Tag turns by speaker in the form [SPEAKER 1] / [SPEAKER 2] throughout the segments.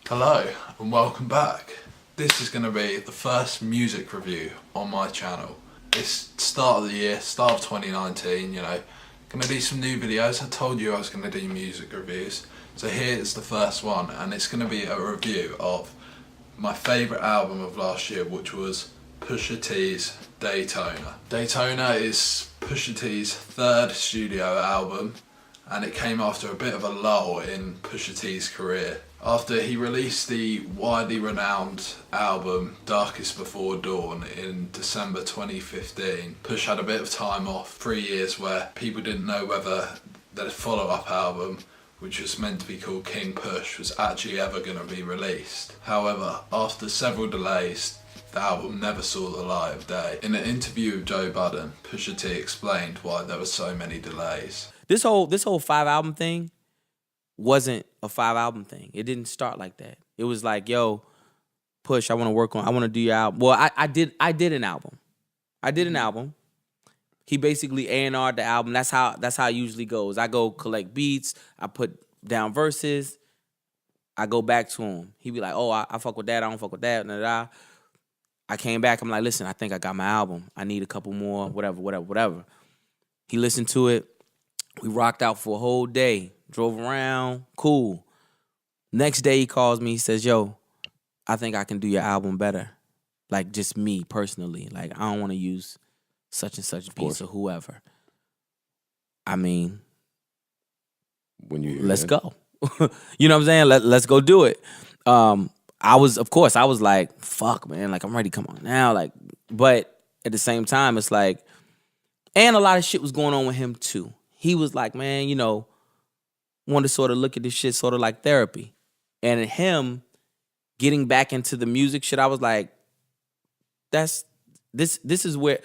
[SPEAKER 1] Hello and welcome back. This is going to be the first music review on my channel. It's start of the year, start of 2019, going to do some new videos. I told you I was going to do music reviews. So here's the first one, and it's going to be a review of my favourite album of last year, which was Pusha T's Daytona. Daytona is Pusha T's third studio album, and it came after a bit of a lull in Pusha T's career. After he released the widely renowned album Darkest Before Dawn in December 2015, Push had a bit of time off, 3 years, where people didn't know whether the follow-up album, which was meant to be called King Push, was actually ever going to be released. However, after several delays, the album never saw the light of day. In an interview with Joe Budden, Pusha T explained why there were so many delays.
[SPEAKER 2] This whole 5-album thing wasn't a 5-album thing. It didn't start like that. It was like, yo, Push, I want to do your album. Well, I did an album. I did an album. He basically A&R'd the album. That's how it usually goes. I go collect beats, I put down verses, I go back to him. He be like, oh, I fuck with that, I don't fuck with that, da. I came back, I'm like, listen, I think I got my album. I need a couple more, whatever. He listened to it. We rocked out for a whole day. Drove around, cool. Next day he calls me, he says, yo, I think I can do your album better. Like, just me personally. Like, I don't want to use such and such beats or whoever. I mean, let's go. You know what I'm saying? Let's go do it. I was like, fuck, man. Like, I'm ready, come on now. Like, but at the same time, it's like, and a lot of shit was going on with him too. He was like, man, wanted to sort of look at this shit sort of like therapy. And him getting back into the music shit, I was like, this is where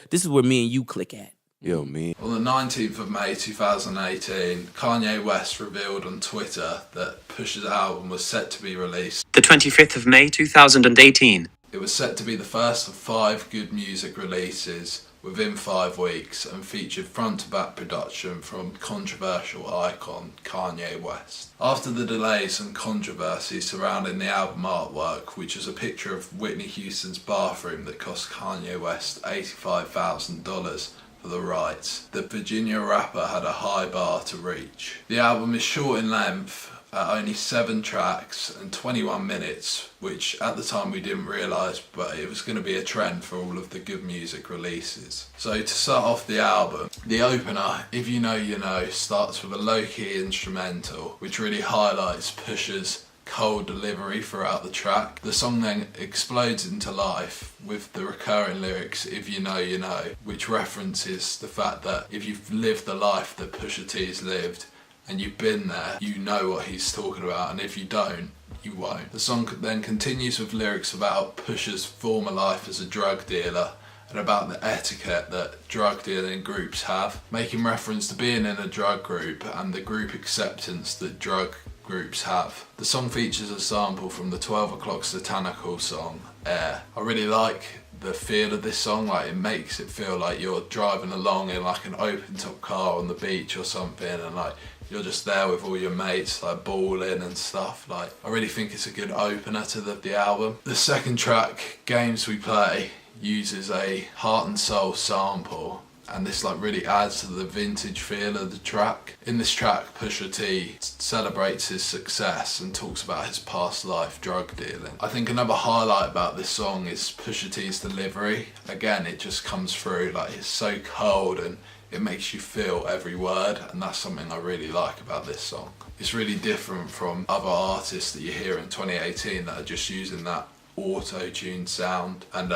[SPEAKER 2] me and you click at.
[SPEAKER 3] Yo, me.
[SPEAKER 1] On the 19th of May 2018, Kanye West revealed on Twitter that Pusha's album was set to be released.
[SPEAKER 4] The 25th of May 2018.
[SPEAKER 1] It was set to be the first of 5 good music releases within 5 weeks, and featured front-to-back production from controversial icon Kanye West. After the delays and controversy surrounding the album artwork, which is a picture of Whitney Houston's bathroom that cost Kanye West $85,000 for the rights, the Virginia rapper had a high bar to reach. The album is short in length, at only 7 tracks and 21 minutes, which at the time we didn't realise, but it was going to be a trend for all of the good music releases. So to start off the album, the opener, If You Know You Know, starts with a low-key instrumental, which really highlights Pusha's cold delivery throughout the track. The song then explodes into life with the recurring lyrics, If You Know You Know, which references the fact that if you've lived the life that Pusha T's lived, and you've been there, you know what he's talking about, and if you don't, you won't. The song then continues with lyrics about Pusha's former life as a drug dealer and about the etiquette that drug dealing groups have, making reference to being in a drug group and the group acceptance that drug groups have. The song features a sample from the 12 O'Clock Satanical song, Air. I really like the feel of this song. Like, it makes it feel like you're driving along in like an open top car on the beach or something, and like you're just there with all your mates, like balling and stuff. Like, I really think it's a good opener to the album. The second track, Games We Play, uses a Heart and Soul sample, and this like really adds to the vintage feel of the track. In this track, Pusha T celebrates his success and talks about his past life drug dealing. I think another highlight about this song is Pusha T's delivery. Again, it just comes through, like, it's so cold and it makes you feel every word, and that's something I really like about this song. It's really different from other artists that you hear in 2018 that are just using that auto-tune sound, and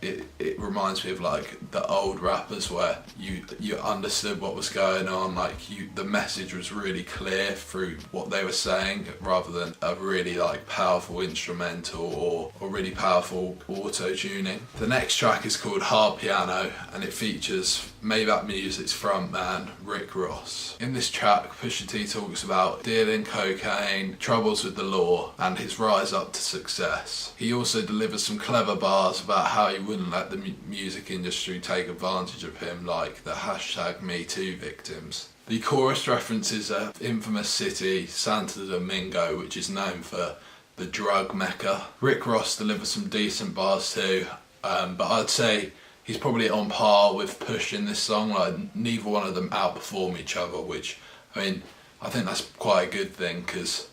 [SPEAKER 1] it reminds me of like the old rappers where you understood what was going on, like the message was really clear through what they were saying, rather than a really like powerful instrumental or really powerful auto-tuning. The next track is called Hard Piano, and it features Maybach Music's frontman Rick Ross. In this track, Pusha T talks about dealing cocaine, troubles with the law, and his rise up to success. He also delivers some clever bars about how he wouldn't let the music industry take advantage of him, like the #MeToo victims. The chorus references an infamous city, Santo Domingo, which is known for the drug mecca. Rick Ross delivers some decent bars too, but I'd say he's probably on par with Push in this song. Like, neither one of them outperform each other, which, I mean, I think that's quite a good thing, because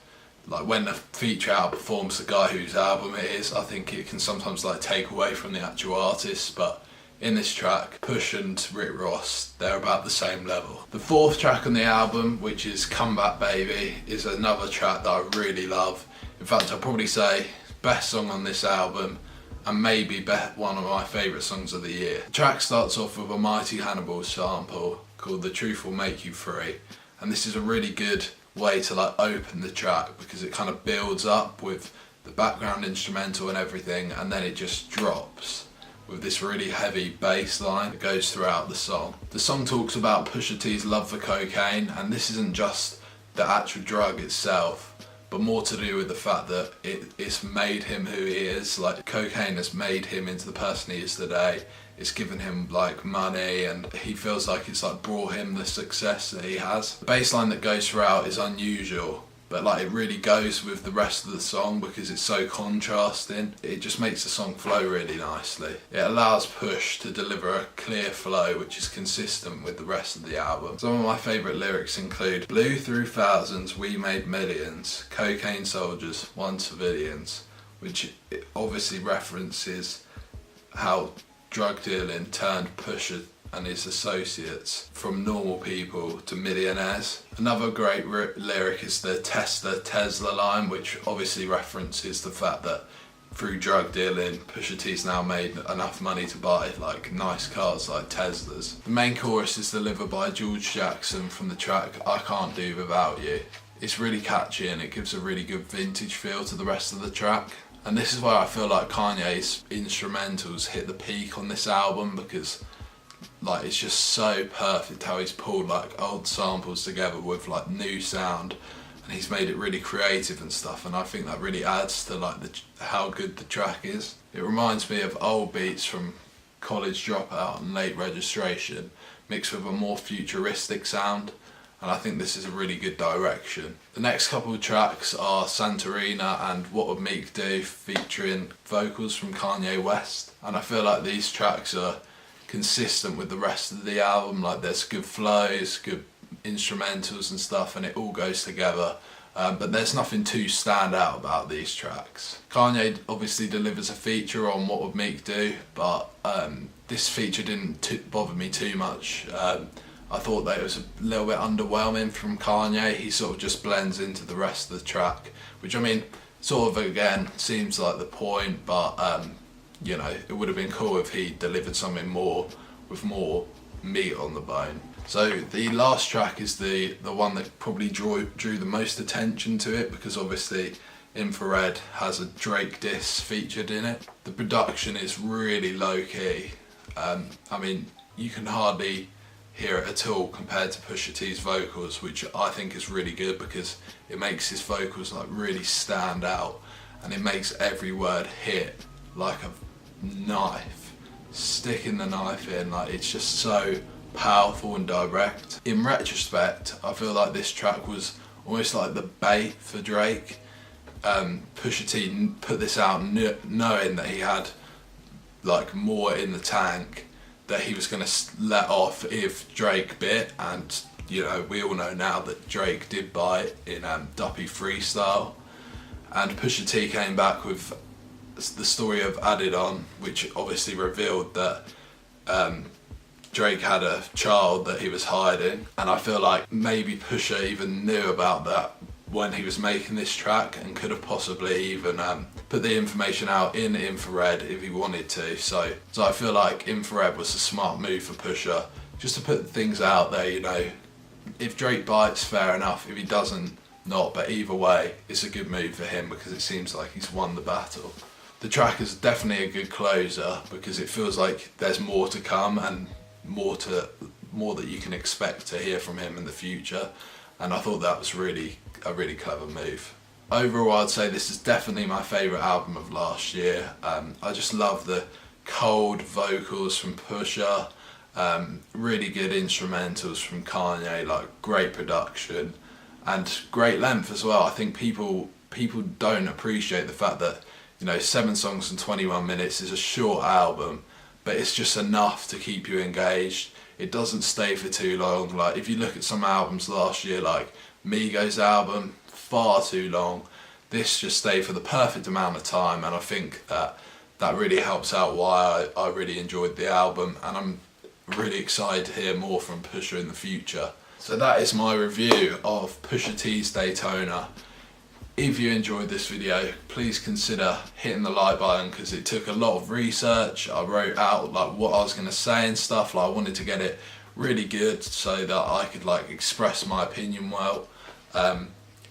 [SPEAKER 1] like when the feature outperforms the guy whose album it is, I think it can sometimes like take away from the actual artist. But in this track, Push and Rick Ross, they're about the same level. The fourth track on the album, which is Come Back Baby, is another track that I really love. In fact, I'd probably say best song on this album, and maybe one of my favourite songs of the year. The track starts off with a Mighty Hannibal sample called The Truth Will Make You Free, and this is a really good way to like open the track, because it kind of builds up with the background instrumental and everything, and then it just drops with this really heavy bass line that goes throughout the song. The song talks about Pusha T's love for cocaine, and this isn't just the actual drug itself, but more to do with the fact that it's made him who he is. Like, cocaine has made him into the person he is today. It's given him like money, and he feels like it's like brought him the success that he has. The bass line that goes throughout is unusual, but like it really goes with the rest of the song because it's so contrasting. It just makes the song flow really nicely. It allows Push to deliver a clear flow which is consistent with the rest of the album. Some of my favourite lyrics include "Blew through thousands, we made millions, cocaine soldiers, one civilians," which obviously references how drug dealing turned Pusha and his associates from normal people to millionaires. Another great lyric is the Tesla line, which obviously references the fact that through drug dealing, Pusha T's now made enough money to buy like nice cars like Teslas. The main chorus is delivered by George Jackson from the track I Can't Do Without You. It's really catchy and it gives a really good vintage feel to the rest of the track. And this is why I feel like Kanye's instrumentals hit the peak on this album, because like it's just so perfect how he's pulled like old samples together with like new sound, and he's made it really creative and stuff, and I think that really adds to like how good the track is. It reminds me of old beats from College Dropout and Late Registration mixed with a more futuristic sound, and I think this is a really good direction. The next couple of tracks are Santorina and What Would Meek Do, featuring vocals from Kanye West, and I feel like these tracks are consistent with the rest of the album. Like, there's good flows, good instrumentals and stuff, and it all goes together, but there's nothing too stand out about these tracks. Kanye obviously delivers a feature on What Would Meek Do, but this feature didn't bother me too much. I thought that it was a little bit underwhelming from Kanye. He sort of just blends into the rest of the track, which I mean, sort of again seems like the point, but you know, it would have been cool if he delivered something more with more meat on the bone. So the last track is the one that probably drew the most attention to it, because obviously Infrared has a Drake diss featured in it. The production is really low key. I mean, you can hardly hear it at all compared to Pusha T's vocals, which I think is really good because it makes his vocals like really stand out, and it makes every word hit like a knife, sticking the knife in. Like, it's just so powerful and direct. In retrospect, I feel like this track was almost like the bait for Drake. Pusha T put this out knowing that he had like more in the tank that he was going to let off if Drake bit, and you know, we all know now that Drake did bite in Duppy Freestyle, and Pusha T came back with the story of Added On, which obviously revealed that Drake had a child that he was hiding, and I feel like maybe Pusha even knew about that when he was making this track and could have possibly even put the information out in Infrared if he wanted to. So I feel like Infrared was a smart move for Pusha, just to put things out there, you know. If Drake bites, fair enough. If he doesn't, not. But either way, it's a good move for him because it seems like he's won the battle. The track is definitely a good closer because it feels like there's more to come and more that you can expect to hear from him in the future, and I thought that was really a really clever move. Overall, I'd say this is definitely my favourite album of last year. I just love the cold vocals from Pusha, really good instrumentals from Kanye, like great production and great length as well. I think people people don't appreciate the fact that, you know, 7 songs and 21 minutes is a short album, but it's just enough to keep you engaged. It doesn't stay for too long. Like, if you look at some albums last year, like Migos' album, far too long. This just stayed for the perfect amount of time, and I think that really helps out why I really enjoyed the album, and I'm really excited to hear more from Pusha in the future. So that is my review of Pusha T's Daytona. If you enjoyed this video, please consider hitting the like button, because it took a lot of research. I wrote out like what I was going to say and stuff. Like, I wanted to get it really good so that I could like express my opinion well.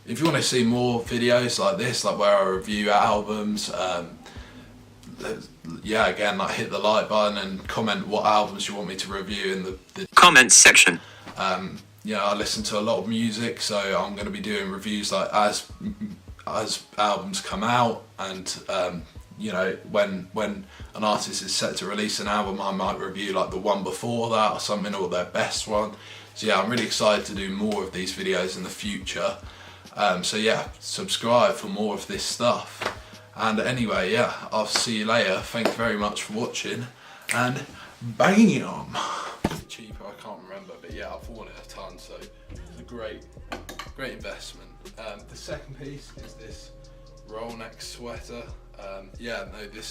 [SPEAKER 1] If you want to see more videos like this, like where I review albums, yeah, again, like hit the like button and comment what albums you want me to review in the
[SPEAKER 4] Comments section.
[SPEAKER 1] Yeah, I listen to a lot of music, so I'm going to be doing reviews like as albums come out, and you know, when an artist is set to release an album, I might review like the one before that or something, or their best one. So yeah, I'm really excited to do more of these videos in the future. So yeah, subscribe for more of this stuff. And anyway, yeah, I'll see you later. Thank you very much for watching, and bam! Cheaper, I can't remember, but yeah, I've worn it a ton, so it's a great investment. The second piece is this roll neck sweater. Yeah, no, this is